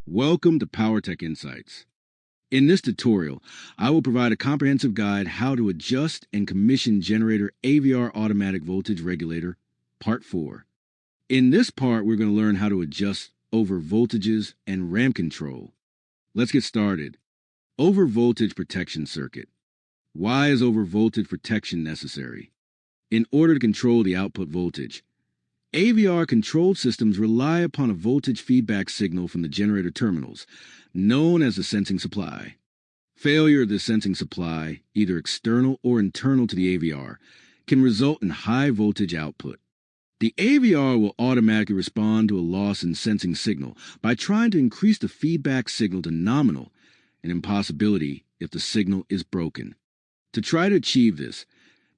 Welcome to Powertech Insights. In this tutorial, I will provide a comprehensive guide how to adjust and commission generator AVR automatic voltage regulator, Part 4. In this part, we're going to learn how to adjust over voltages and ramp control. Let's get started. Over voltage protection circuit. Why is over voltage protection necessary? In order to control the output voltage, AVR control systems rely upon a voltage feedback signal from the generator terminals, known as the sensing supply. Failure of the sensing supply, either external or internal to the AVR, can result in high voltage output. The AVR will automatically respond to a loss in sensing signal by trying to increase the feedback signal to nominal, an impossibility if the signal is broken. To try to achieve this,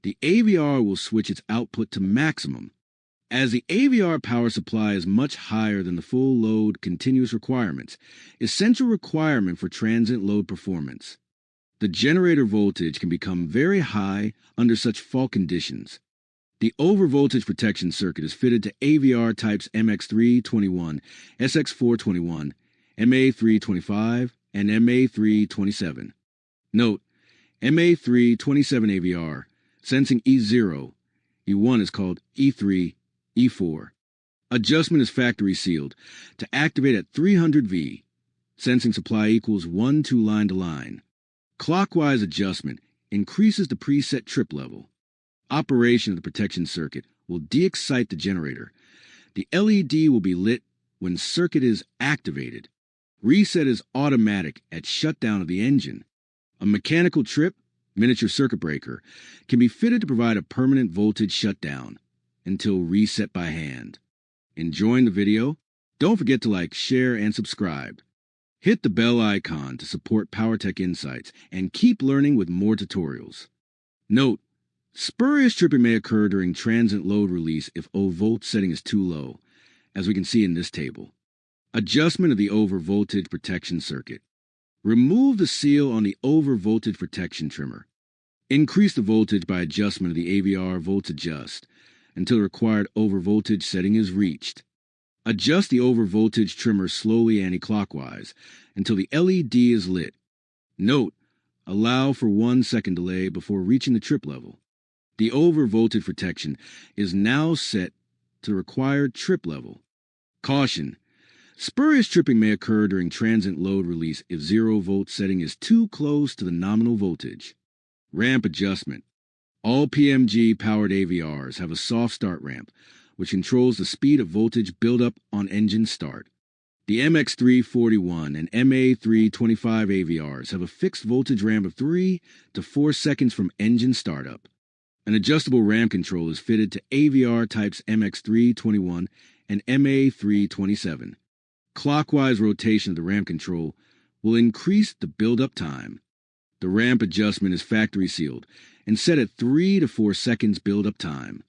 the AVR will switch its output to maximum. As the AVR power supply is much higher than the full load continuous requirements, essential requirement for transient load performance, the generator voltage can become very high under such fault conditions. The overvoltage protection circuit is fitted to AVR types MX321, SX421, MA325, and MA327. Note, MA327 AVR, sensing E0, E1 is called E3, E4. Adjustment is factory sealed. To activate at 300 V, sensing supply equals 1 to line to line. Clockwise adjustment increases the preset trip level. Operation of the protection circuit will de-excite the generator. The LED will be lit when circuit is activated. Reset is automatic at shutdown of the engine. A mechanical trip, miniature circuit breaker, can be fitted to provide a permanent voltage shutdown until reset by hand. Enjoying the video? Don't forget to like, share, and subscribe. Hit the bell icon to support Powertech Insights and keep learning with more tutorials. Note, spurious tripping may occur during transient load release if O-volt setting is too low, as we can see in this table. Adjustment of the over-voltage protection circuit. Remove the seal on the over-voltage protection trimmer. Increase the voltage by adjustment of the AVR voltage adjust until the required overvoltage setting is reached. Adjust the overvoltage trimmer slowly anti-clockwise until the LED is lit. Note, allow for 1 second delay before reaching the trip level. The overvoltage protection is now set to the required trip level. Caution, spurious tripping may occur during transient load release if 0-volt setting is too close to the nominal voltage. Ramp adjustment. All PMG-powered AVRs have a soft start ramp, which controls the speed of voltage buildup on engine start. The MX341 and MA325 AVRs have a fixed voltage ramp of 3 to 4 seconds from engine startup. An adjustable ramp control is fitted to AVR types MX321 and MA327. Clockwise rotation of the ramp control will increase the buildup time. The ramp adjustment is factory sealed and set at 3 to 4 seconds build-up time.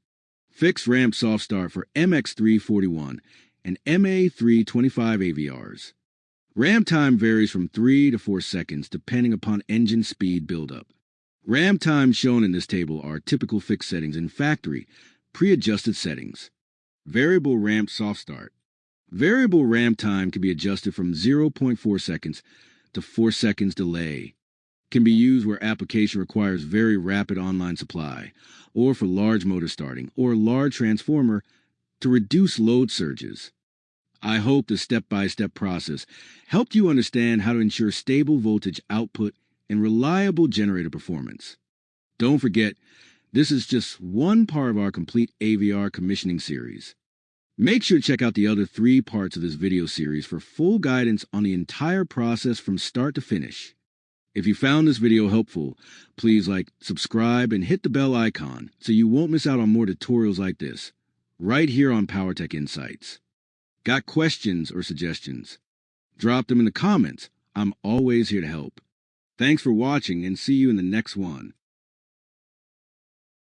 Fixed ramp soft start for MX341 and MA325 AVRs. Ramp time varies from 3 to 4 seconds depending upon engine speed buildup. Ramp times shown in this table are typical fixed settings in factory, pre-adjusted settings. Variable ramp soft start. Variable ramp time can be adjusted from 0.4 seconds to 4 seconds delay. Can be used where application requires very rapid online supply, or for large motor starting, or large transformer to reduce load surges. I hope the step-by-step process helped you understand how to ensure stable voltage output and reliable generator performance. Don't forget, this is just one part of our complete AVR commissioning series. Make sure to check out the other 3 parts of this video series for full guidance on the entire process from start to finish. If you found this video helpful, please like, subscribe, and hit the bell icon so you won't miss out on more tutorials like this, right here on Powertech Insights. Got questions or suggestions? Drop them in the comments. I'm always here to help. Thanks for watching and see you in the next one.